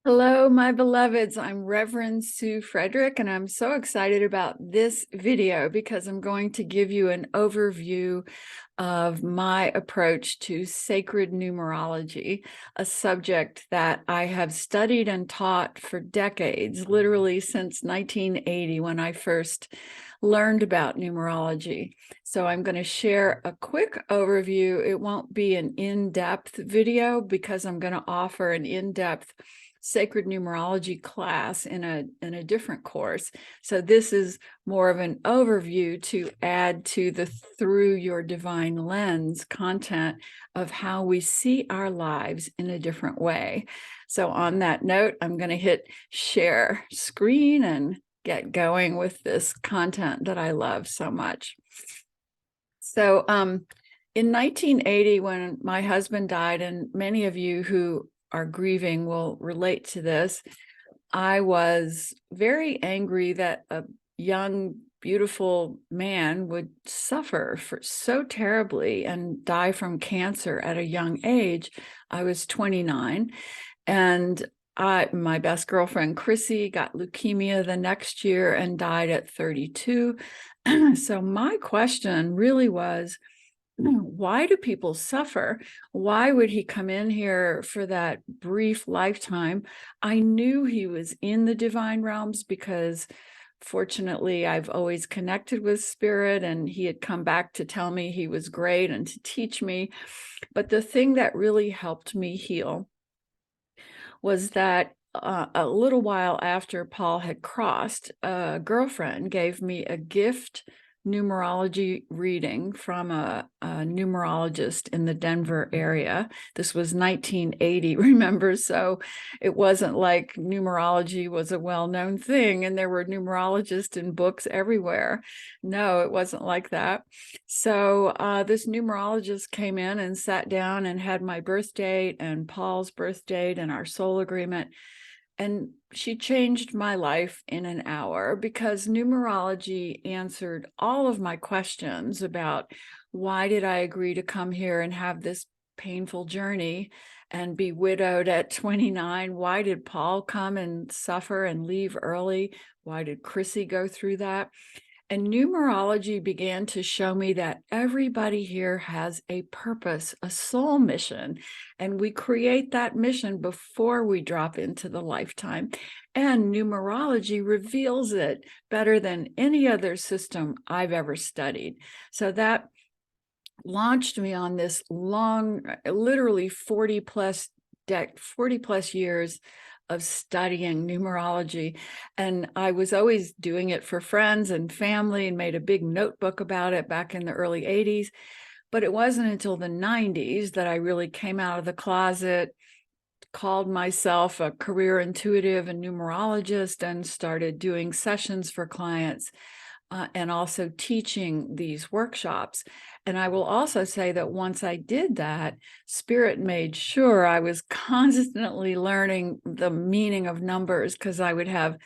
Hello, my beloveds. I'm Reverend Sue Frederick, and I'm so excited about this video because I'm going to give you an overview of my approach to sacred numerology, a subject that I have studied and taught for decades, literally since 1980 when I first learned about numerology. So I'm going to share a quick overview. It won't be an in-depth video because I'm going to offer an in-depth sacred numerology class in a different course. So this is more of an overview to add to the through your divine lens content of how we see our lives in a different way. So on that note, I'm going to hit share screen and get going with this content that I love so much. So in 1980, when my husband died, and many of you who are grieving will relate to this, I was very angry that a young, beautiful man would suffer so terribly and die from cancer at a young age. I was 29, and my best girlfriend, Chrissy, got leukemia the next year and died at 32. So my question really was, why do people suffer? Why would he come in here for that brief lifetime? I knew he was in the divine realms because fortunately I've always connected with spirit, and he had come back to tell me he was great and to teach me. But the thing that really helped me heal was that a little while after Paul had crossed, a girlfriend gave me a gift numerology reading from a numerologist in the Denver area. This was 1980, remember? So it wasn't like numerology was a well-known thing and there were numerologists in books everywhere. No, it wasn't like that. So this numerologist came in and sat down and had my birth date and Paul's birth date and our soul agreement. And she changed my life in an hour because numerology answered all of my questions about why did I agree to come here and have this painful journey and be widowed at 29? Why did Paul come and suffer and leave early? Why did Chrissy go through that? And numerology began to show me that everybody here has a purpose, a soul mission, and we create that mission before we drop into the lifetime. And numerology reveals it better than any other system I've ever studied. So that launched me on this long, literally 40 plus years of studying numerology. And I was always doing it for friends and family and made a big notebook about it back in the early 80s. But it wasn't until the 90s that I really came out of the closet, called myself a career intuitive and numerologist, and started doing sessions for clients and also teaching these workshops. And I will also say that once I did that, Spirit made sure I was constantly learning the meaning of numbers, because I would have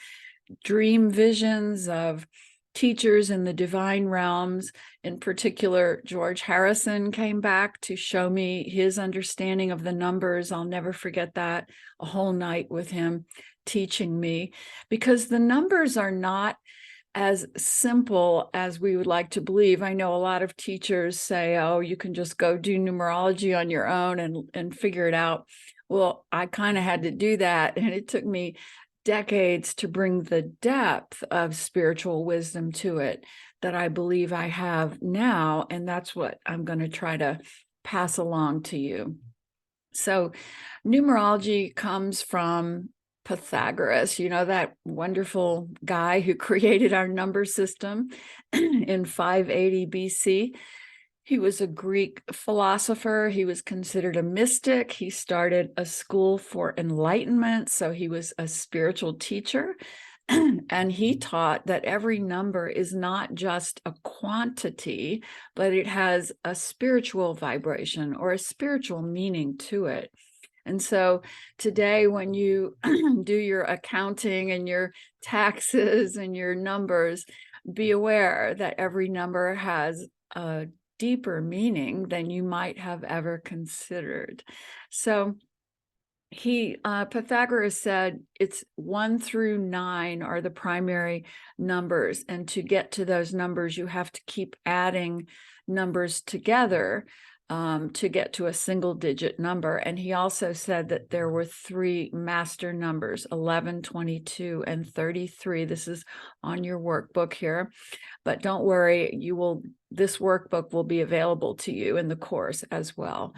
dream visions of teachers in the divine realms. In particular, George Harrison came back to show me his understanding of the numbers. I'll never forget that, a whole night with him teaching me, because the numbers are not as simple as we would like to believe. I know a lot of teachers say, oh, you can just go do numerology on your own and figure it out. Well, I kind of had to do that, and it took me decades to bring the depth of spiritual wisdom to it that I believe I have now, and that's what I'm going to try to pass along to you. So numerology comes from Pythagoras, you know, that wonderful guy who created our number system in 580 BC. He was a Greek philosopher. He was considered a mystic. He started a school for enlightenment, so he was a spiritual teacher. And he taught that every number is not just a quantity, but it has a spiritual vibration or a spiritual meaning to it. And so today, when you do your accounting and your taxes and your numbers, be aware that every number has a deeper meaning than you might have ever considered. So Pythagoras said it's 1 through 9 are the primary numbers. And to get to those numbers, you have to keep adding numbers together to get to a single digit number. And he also said that there were 3 master numbers, 11, 22, and 33. This is on your workbook here, but don't worry, this workbook will be available to you in the course as well.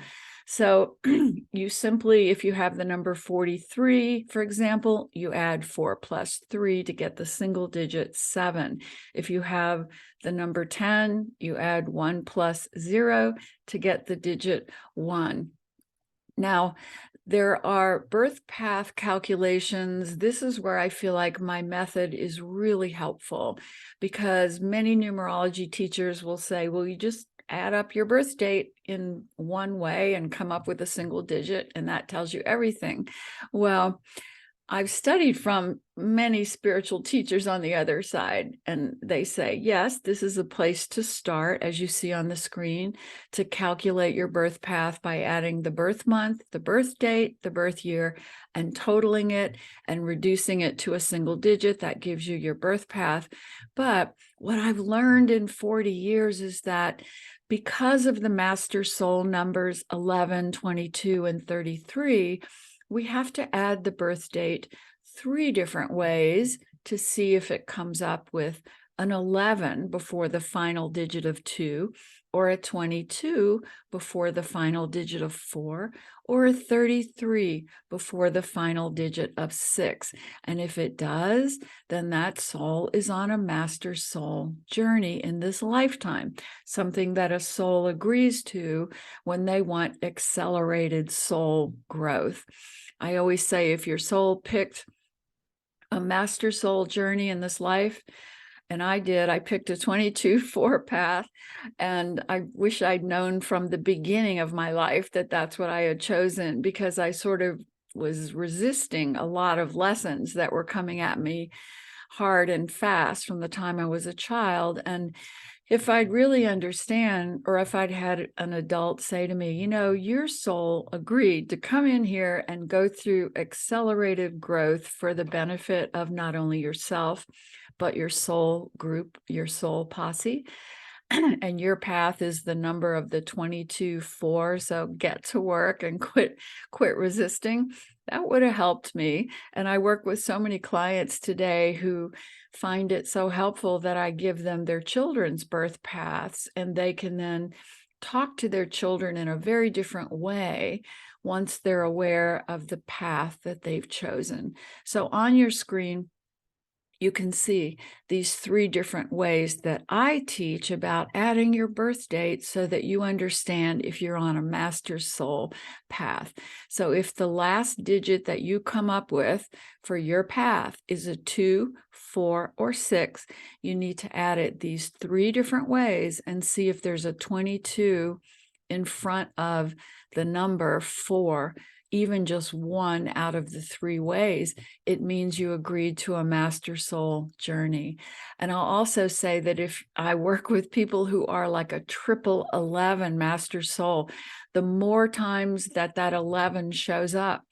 So you simply, if you have the number 43, for example, you add 4 plus 3 to get the single digit 7. If you have the number 10, you add 1 plus 0 to get the digit 1. Now, there are birth path calculations. This is where I feel like my method is really helpful, because many numerology teachers will say, well, you just add up your birth date in one way and come up with a single digit, and that tells you everything. Well, I've studied from many spiritual teachers on the other side, and they say, yes, this is a place to start, as you see on the screen, to calculate your birth path by adding the birth month, the birth date, the birth year, and totaling it and reducing it to a single digit. That gives you your birth path. But what I've learned in 40 years is that because of the master soul numbers 11, 22, and 33, we have to add the birth date 3 different ways to see if it comes up with an 11 before the final digit of 2, or a 22 before the final digit of 4, or a 33 before the final digit of 6. And if it does, then that soul is on a master soul journey in this lifetime, something that a soul agrees to when they want accelerated soul growth. I always say, if your soul picked a master soul journey in this life, and I picked a 22-4 path, and I wish I'd known from the beginning of my life that that's what I had chosen, because I sort of was resisting a lot of lessons that were coming at me hard and fast from the time I was a child. And if I'd really understand, or if I'd had an adult say to me, your soul agreed to come in here and go through accelerated growth for the benefit of not only yourself, but your soul group, your soul posse. And your path is the number of the 22-4. So get to work and quit resisting. That would have helped me. And I work with so many clients today who find it so helpful that I give them their children's birth paths, and they can then talk to their children in a very different way once they're aware of the path that they've chosen. So on your screen, you can see these 3 different ways that I teach about adding your birth date so that you understand if you're on a master soul path. So if the last digit that you come up with for your path is a 2, 4, or 6, you need to add it these 3 different ways and see if there's a 22 in front of the number 4. Even just 1 out of the 3 ways, it means you agreed to a master soul journey. And I'll also say that if I work with people who are like a 11 master soul, the more times that 11 shows up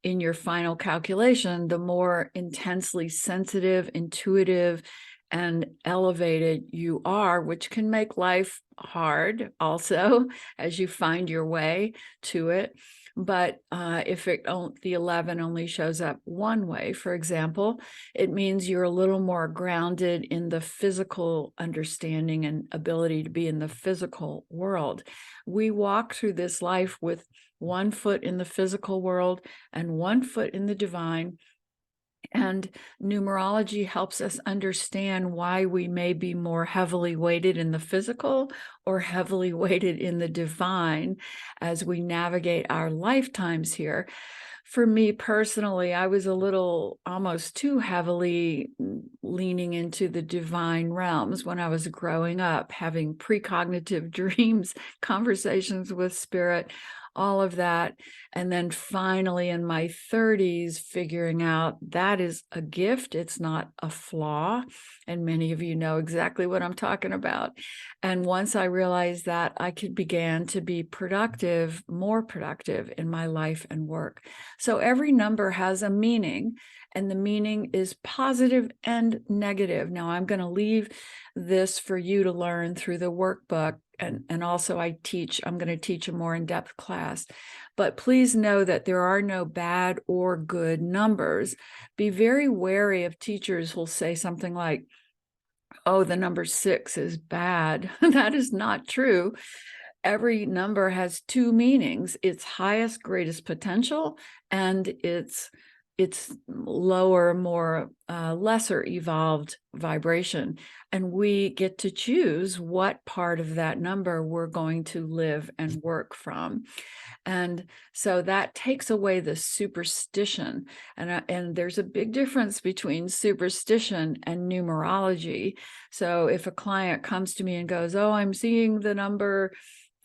in your final calculation, the more intensely sensitive, intuitive, and elevated you are, which can make life hard also as you find your way to it. But if the 11 only shows up 1 way, for example, it means you're a little more grounded in the physical understanding and ability to be in the physical world. We walk through this life with 1 foot in the physical world and 1 foot in the divine. And numerology helps us understand why we may be more heavily weighted in the physical or heavily weighted in the divine as we navigate our lifetimes here. For me personally, I was a little almost too heavily leaning into the divine realms when I was growing up, having precognitive dreams, conversations with spirit, all of that. And then finally in my 30s, figuring out that is a gift. It's not a flaw. And many of you know exactly what I'm talking about. And once I realized that, I could begin to be productive, more productive in my life and work. So every number has a meaning, and the meaning is positive and negative. Now, I'm going to leave this for you to learn through the workbook. And also I'm going to teach a more in-depth class. But please know that there are no bad or good numbers. Be very wary of teachers who'll say something like, oh, the number 6 is bad. That is not true. Every number has two meanings: its highest, greatest potential, and its lower, more lesser evolved vibration. And we get to choose what part of that number we're going to live and work from. And so that takes away the superstition. And there's a big difference between superstition and numerology. So if a client comes to me and goes, oh, I'm seeing the number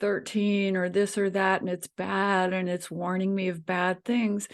13 or this or that, and it's bad, and it's warning me of bad things,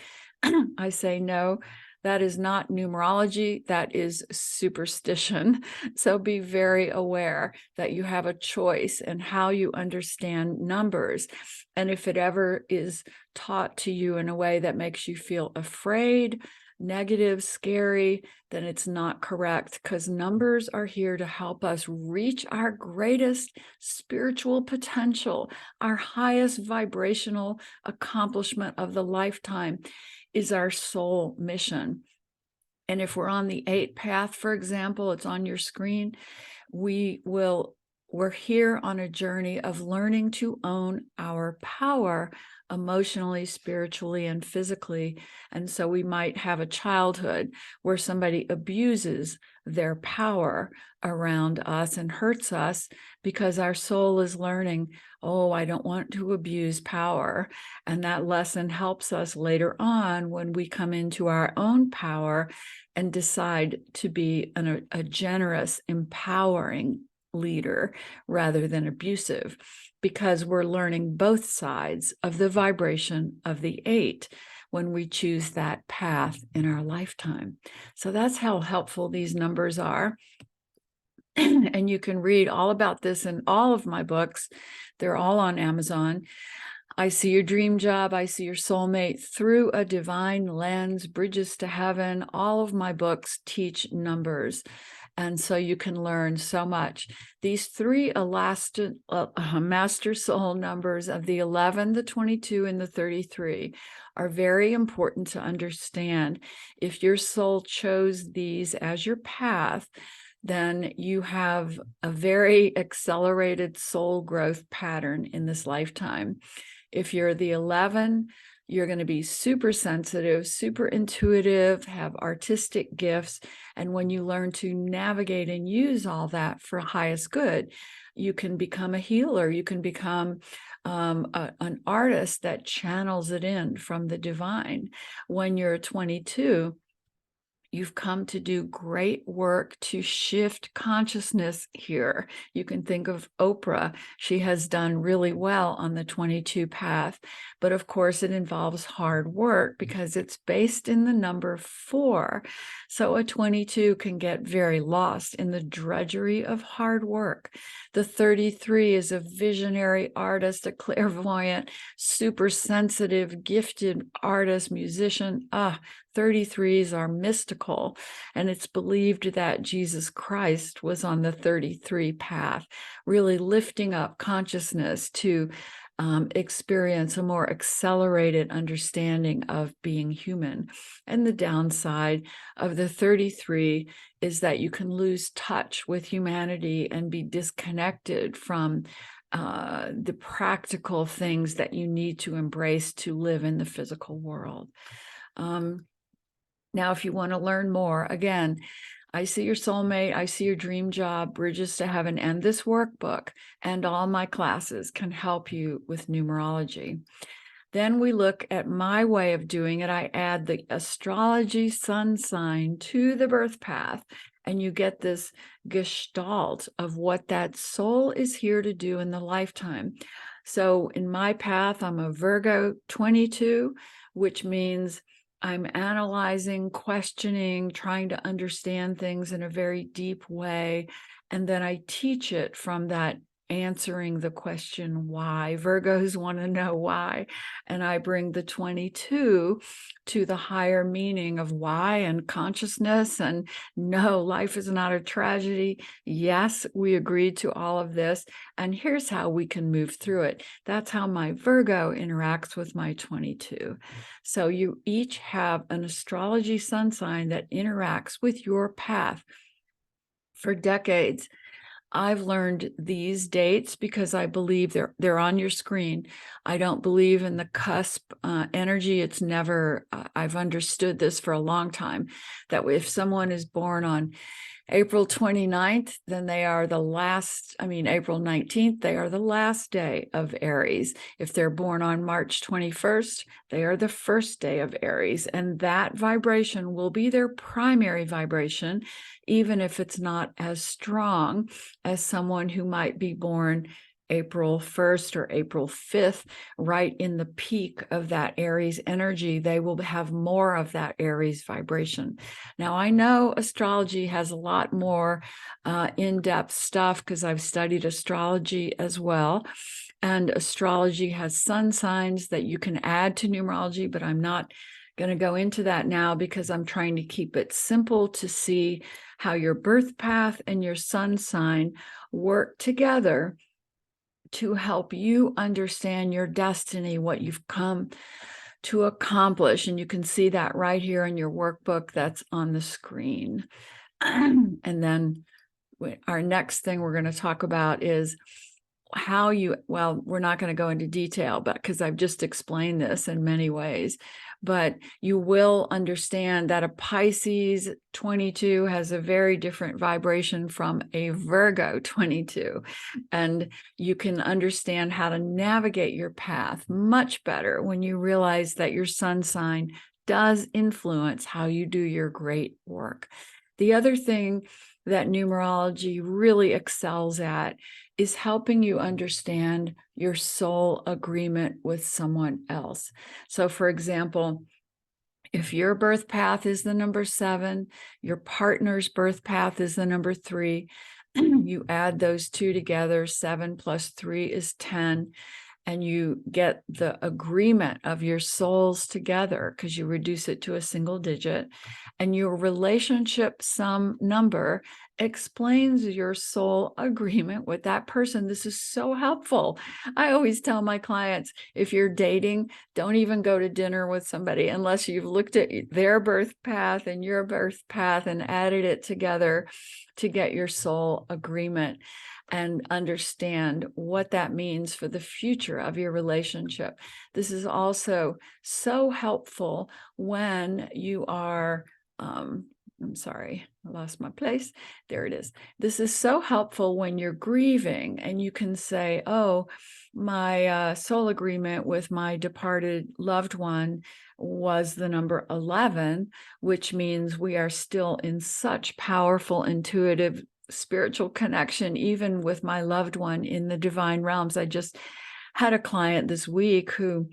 I say, no, that is not numerology. That is superstition. So be very aware that you have a choice in how you understand numbers. And if it ever is taught to you in a way that makes you feel afraid, negative, scary, then it's not correct, because numbers are here to help us reach our greatest spiritual potential. Our highest vibrational accomplishment of the lifetime is our soul mission. And if we're on the 8th path, for example, it's on your screen, we're here on a journey of learning to own our power emotionally, spiritually, and physically. And so we might have a childhood where somebody abuses their power around us and hurts us, because our soul is learning, oh, I don't want to abuse power. And that lesson helps us later on when we come into our own power and decide to be a generous, empowering leader rather than abusive, because we're learning both sides of the vibration of the 8 when we choose that path in our lifetime. So that's how helpful these numbers are. And you can read all about this in all of my books. They're all on Amazon. I See Your Dream Job, I See Your Soulmate, Through a Divine Lens, Bridges to Heaven. All of my books teach numbers. And so you can learn so much. These 3 master soul numbers of the 11, the 22, and the 33 are very important to understand. If your soul chose these as your path, then you have a very accelerated soul growth pattern in this lifetime. If you're the 11, you're going to be super sensitive, super intuitive, have artistic gifts. And when you learn to navigate and use all that for highest good, you can become a healer. You can become an artist that channels it in from the divine. When you're 22, you've come to do great work to shift consciousness here. You can think of Oprah. She has done really well on the 22 path, but of course it involves hard work because it's based in the number 4. So a 22 can get very lost in the drudgery of hard work. The 33 is a visionary artist, a clairvoyant, super sensitive, gifted artist, musician. 33s are mystical, and it's believed that Jesus Christ was on the 33 path, really lifting up consciousness to experience a more accelerated understanding of being human. And the downside of the 33 is that you can lose touch with humanity and be disconnected from the practical things that you need to embrace to live in the physical world. Now, if you want to learn more, again, I See Your Soulmate, I See Your Dream Job, Bridges to Heaven, and this workbook and all my classes can help you with numerology. Then we look at my way of doing it. I add the Astrology Sun Sign to the birth path, and you get this gestalt of what that soul is here to do in the lifetime. So in my path, I'm a Virgo 22, which means I'm analyzing, questioning, trying to understand things in a very deep way. And then I teach it from that answering the question why. Virgos want to know why. And I bring the 22 to the higher meaning of why and consciousness. And no, life is not a tragedy. Yes, we agreed to all of this. And here's how we can move through it. That's how my Virgo interacts with my 22. So you each have an astrology sun sign that interacts with your path. For decades, I've learned these dates because I believe they're on your screen. I don't believe in the cusp energy. It's never, I've understood this for a long time, that if someone is born on April 29th, then they are the last, April 19th, they are the last day of Aries. If they're born on March 21st, they are the first day of Aries. And that vibration will be their primary vibration, even if it's not as strong as someone who might be born April 1st or April 5th, right in the peak of that Aries energy. They will have more of that Aries vibration. Now, I know astrology has a lot more in-depth stuff because I've studied astrology as well. And astrology has sun signs that you can add to numerology, but I'm not going to go into that now because I'm trying to keep it simple to see how your birth path and your sun sign work together to help you understand your destiny, what you've come to accomplish. And you can see that right here in your workbook that's on the screen. And then our next thing we're going to talk about is how you, well, we're not going to go into detail, but because I've just explained this in many ways, but you will understand that a Pisces 22 has a very different vibration from a Virgo 22. And you can understand how to navigate your path much better when you realize that your sun sign does influence how you do your great work. The other thing that numerology really excels at is helping you understand your soul agreement with someone else. So, for example, if your birth path is the number 7, your partner's birth path is the number 3, you add those two together, 7 plus 3 is 10. And you get the agreement of your souls together because you reduce it to a single digit, and your relationship sum number explains your soul agreement with that person. This is so helpful. I always tell my clients, if you're dating, don't even go to dinner with somebody unless you've looked at their birth path and your birth path and added it together to get your soul agreement and understand what that means for the future of your relationship. This is also so helpful when you are, I'm sorry, I lost my place. There it is. This is so helpful when you're grieving and you can say, oh, my soul agreement with my departed loved one was the number 11, which means we are still in such powerful, intuitive, spiritual connection, even with my loved one in the divine realms. I just had a client this week who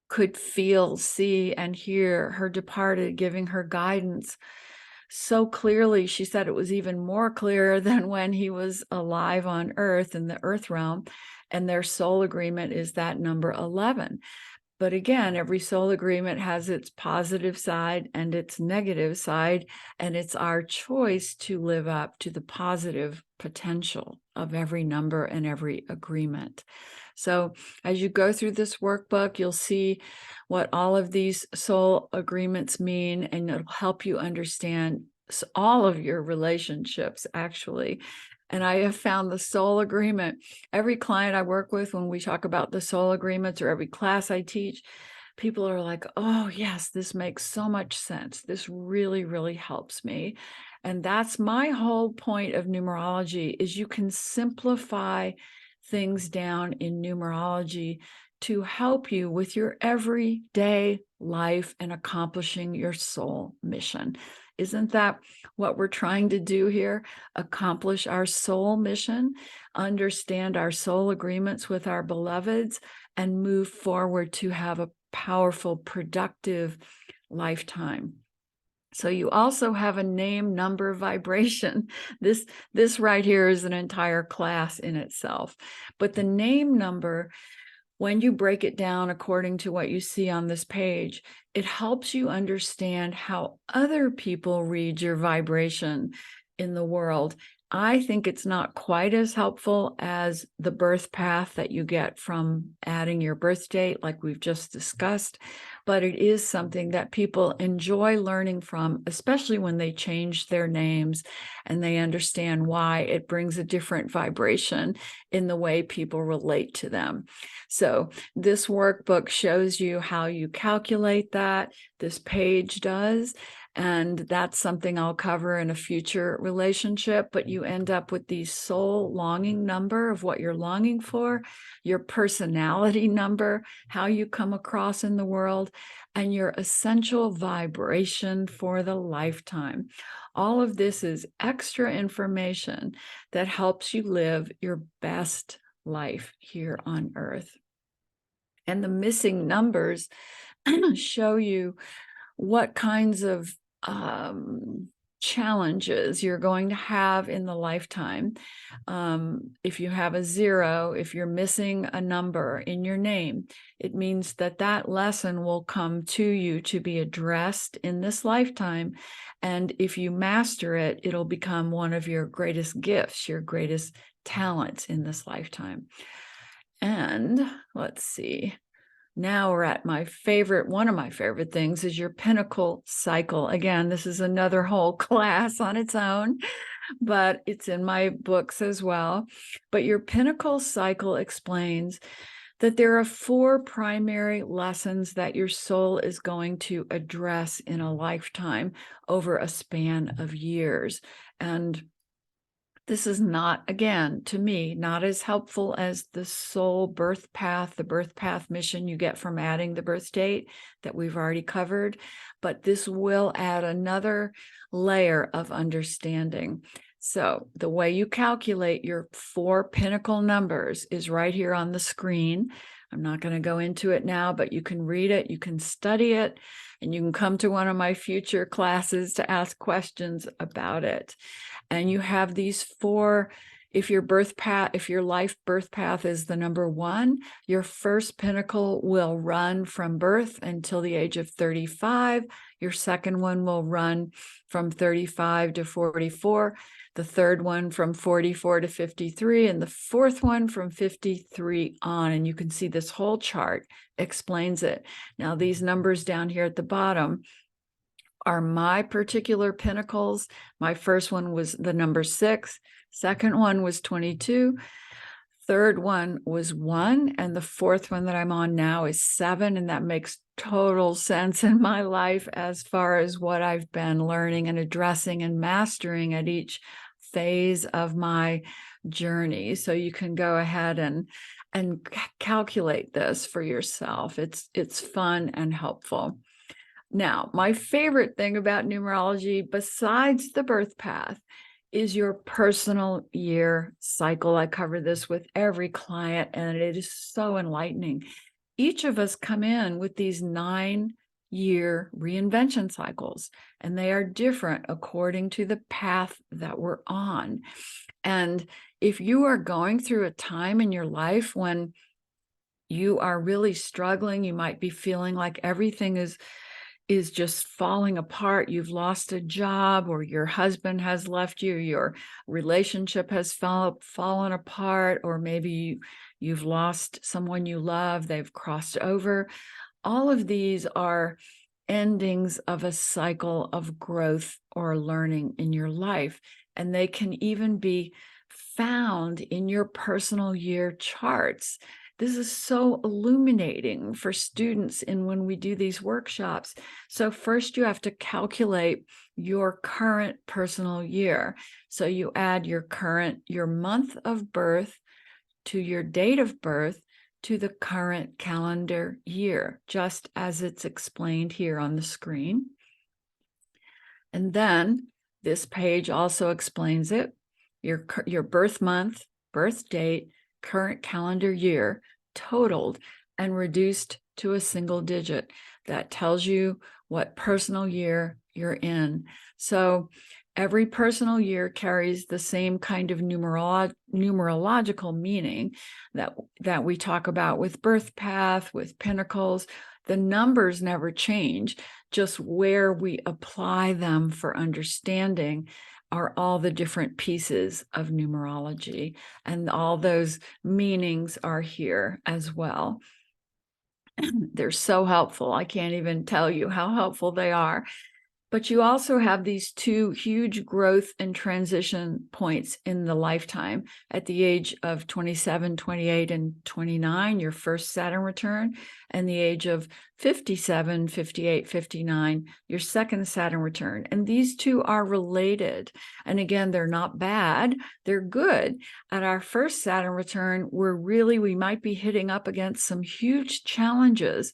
could feel, see, and hear her departed giving her guidance so clearly. She said it was even more clear than when he was alive on earth in the earth realm. And their soul agreement is that number 11. But again, every soul agreement has its positive side and its negative side, and it's our choice to live up to the positive potential of every number and every agreement. So as you go through this workbook, you'll see what all of these soul agreements mean, and it'll help you understand all of your relationships, actually. And I have found the soul agreement, every client I work with, when we talk about the soul agreements, or every class I teach, people are like, oh, yes, this makes so much sense. This really, really helps me. And that's my whole point of numerology, is you can simplify things down in numerology to help you with your everyday life and accomplishing your soul mission. Isn't that what we're trying to do here? Accomplish our soul mission, understand our soul agreements with our beloveds, and move forward to have a powerful, productive lifetime. So you also have a name, number, vibration. This right here is an entire class in itself. But the name number, when you break it down according to what you see on this page, it helps you understand how other people read your vibration in the world. I think it's not quite as helpful as the birth path that you get from adding your birth date, like we've just discussed, but it is something that people enjoy learning from, especially when they change their names and they understand why it brings a different vibration in the way people relate to them. So this workbook shows you how you calculate that. This page does. And that's something I'll cover in a future relationship, but you end up with the soul longing number of what you're longing for, your personality number, how you come across in the world, and your essential vibration for the lifetime. All of this is extra information that helps you live your best life here on Earth. And the missing numbers show you what kinds of challenges you're going to have in the lifetime. If you have a 0, if you're missing a number in your name, it means that that lesson will come to you to be addressed in this lifetime. And if you master it, it'll become one of your greatest gifts, your greatest talents in this lifetime. And let's see. Now we're at my favorite, one of my favorite things is your pinnacle cycle. Again, this is another whole class on its own, but it's in my books as well. But your pinnacle cycle explains that there are 4 primary lessons that your soul is going to address in a lifetime over a span of years. And this is not, again, to me, not as helpful as the soul birth path, the birth path mission you get from adding the birth date that we've already covered, but this will add another layer of understanding. So the way you calculate your 4 pinnacle numbers is right here on the screen. I'm not going to go into it now, but you can read it, you can study it, and you can come to one of my future classes to ask questions about it. And you have these 4, if your birth path, if your life birth path is the number 1, your first pinnacle will run from birth until the age of 35. Your second one will run from 35 to 44. The third one from 44 to 53, and the fourth one from 53 on. And you can see this whole chart explains it. Now, these numbers down here at the bottom are my particular pinnacles. My first one was the number 6. Second one was 22. Third one was 1. And the fourth one that I'm on now is 7. And that makes total sense in my life as far as what I've been learning and addressing and mastering at each phase of my journey. So you can go ahead and calculate this for yourself. It's fun and helpful. Now, my favorite thing about numerology, besides the birth path, is your personal year cycle. I cover this with every client, and it is so enlightening. Each of us come in with these 9-year reinvention cycles, and they are different according to the path that we're on. And if you are going through a time in your life when you are really struggling, you might be feeling like everything is just falling apart. You've lost a job, or your husband has left you, your relationship has fallen apart, or maybe you've lost someone you love, they've crossed over. All of these are endings of a cycle of growth or learning in your life, and they can even be found in your personal year charts. This is so illuminating for students when we do these workshops. So first you have to calculate your current personal year. So you add your month of birth to your date of birth to the current calendar year, just as it's explained here on the screen. And then this page also explains it, your birth month, birth date, current calendar year, totaled and reduced to a single digit. That tells you what personal year you're in. So every personal year carries the same kind of numerological meaning that we talk about with birth path, with pinnacles. The numbers never change, just where we apply them for understanding are all the different pieces of numerology, and all those meanings are here as well. They're so helpful. I can't even tell you how helpful they are. But you also have these two huge growth and transition points in the lifetime. At the age of 27, 28, and 29, your first Saturn return, and the age of 57, 58, 59, your second Saturn return. And these two are related. And again, they're not bad, they're good. At our first Saturn return, we might be hitting up against some huge challenges.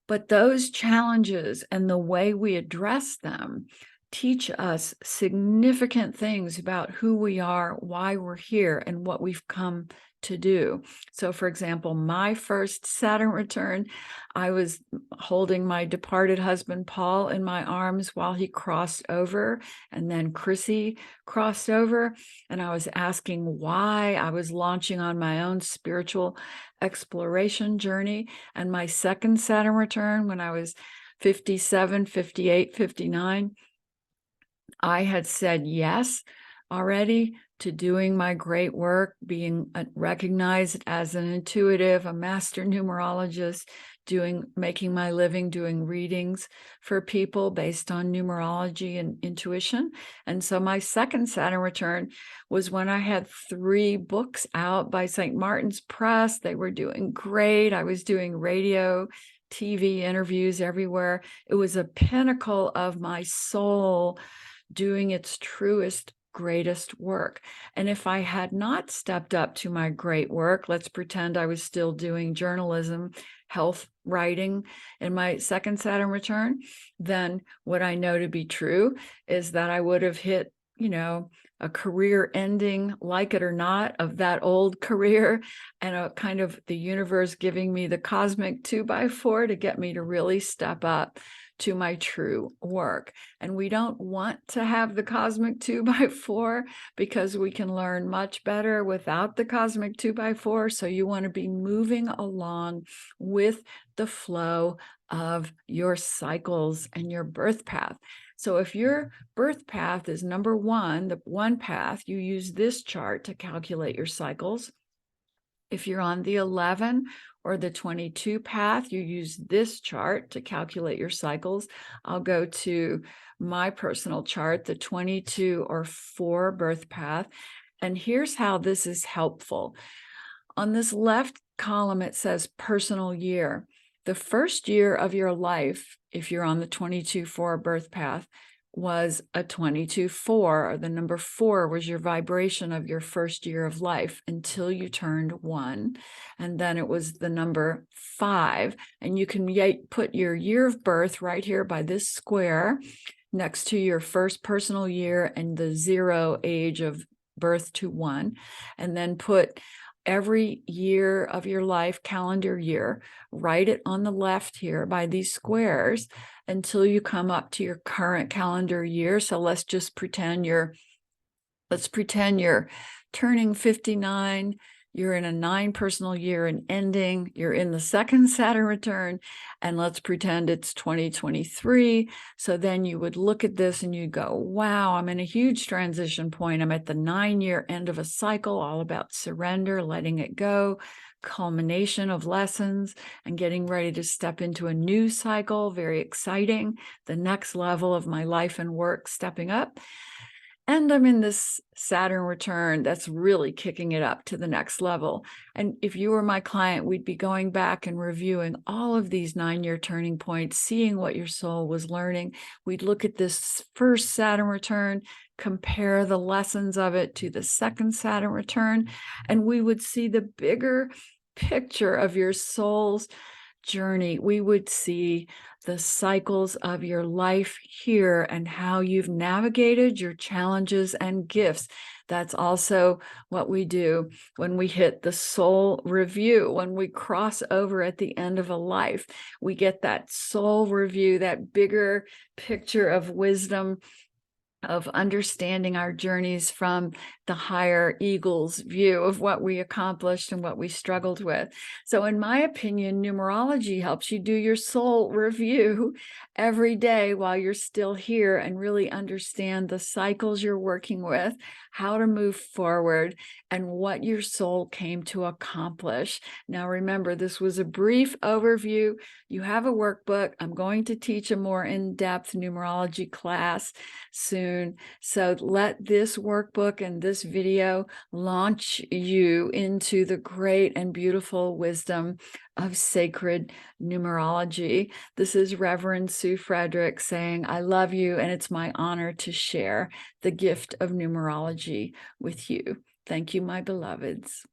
But those challenges and the way we address them teach us significant things about who we are, why we're here, and what we've come to do. So, for example, my first Saturn return, I was holding my departed husband, Paul, in my arms while he crossed over, and then Chrissy crossed over, and I was asking why. I was launching on my own spiritual exploration journey. And my second Saturn return, when I was 57, 58, 59, I had said yes already to doing my great work, being recognized as an intuitive, a master numerologist, making my living doing readings for people based on numerology and intuition. And so my second Saturn return was when I had 3 books out by St. Martin's Press. They were doing great. I was doing radio, TV interviews everywhere. It was a pinnacle of my soul doing its truest, greatest work. And if I had not stepped up to my great work, let's pretend I was still doing journalism, health writing in my second Saturn return, then what I know to be true is that I would have hit, a career ending, like it or not, of that old career, and a kind of the universe giving me the cosmic 2x4 to get me to really step up to my true work. And we don't want to have the cosmic 2x4 because we can learn much better without the cosmic 2x4. So you want to be moving along with the flow of your cycles and your birth path. So if your birth path is number 1, the 1 path, you use this chart to calculate your cycles. If you're on the 11 or the 22 path, you use this chart to calculate your cycles. I'll go to my personal chart, the 22 or 4 birth path. And here's how this is helpful. On this left column, it says personal year. The first year of your life, if you're on the 22-4 birth path, was a 22-4, or the number 4 was your vibration of your first year of life until you turned 1. And then it was the number 5. And you can put your year of birth right here by this square next to your first personal year and the 0 age of birth to 1. And then put every year of your life, calendar year, write it on the left here by these squares until you come up to your current calendar year. So let's pretend you're turning 59, you're in a 9 personal year and ending, you're in the second Saturn return, and let's pretend it's 2023. So then you would look at this and you go, wow, I'm in a huge transition point. I'm at the 9-year end of a cycle, all about surrender, letting it go, culmination of lessons, and getting ready to step into a new cycle. Very exciting. The next level of my life and work, stepping up. And I'm in this Saturn return that's really kicking it up to the next level. And if you were my client, we'd be going back and reviewing all of these 9-year turning points, seeing what your soul was learning. We'd look at this first Saturn return, compare the lessons of it to the second Saturn return, and we would see the bigger picture of your soul's journey. We would see the cycles of your life here and how you've navigated your challenges and gifts. That's also what we do when we hit the soul review, when we cross over at the end of a life. We get that soul review, that bigger picture of wisdom, of understanding our journeys from the higher eagle's view of what we accomplished and what we struggled with. So in my opinion, numerology helps you do your soul review every day while you're still here and really understand the cycles you're working with, how to move forward, and what your soul came to accomplish. Now, remember, this was a brief overview. You have a workbook. I'm going to teach a more in-depth numerology class soon. So let this workbook and this video launch you into the great and beautiful wisdom of sacred numerology. This is Reverend Sue Frederick saying, I love you, and it's my honor to share the gift of numerology with you. Thank you, my beloveds.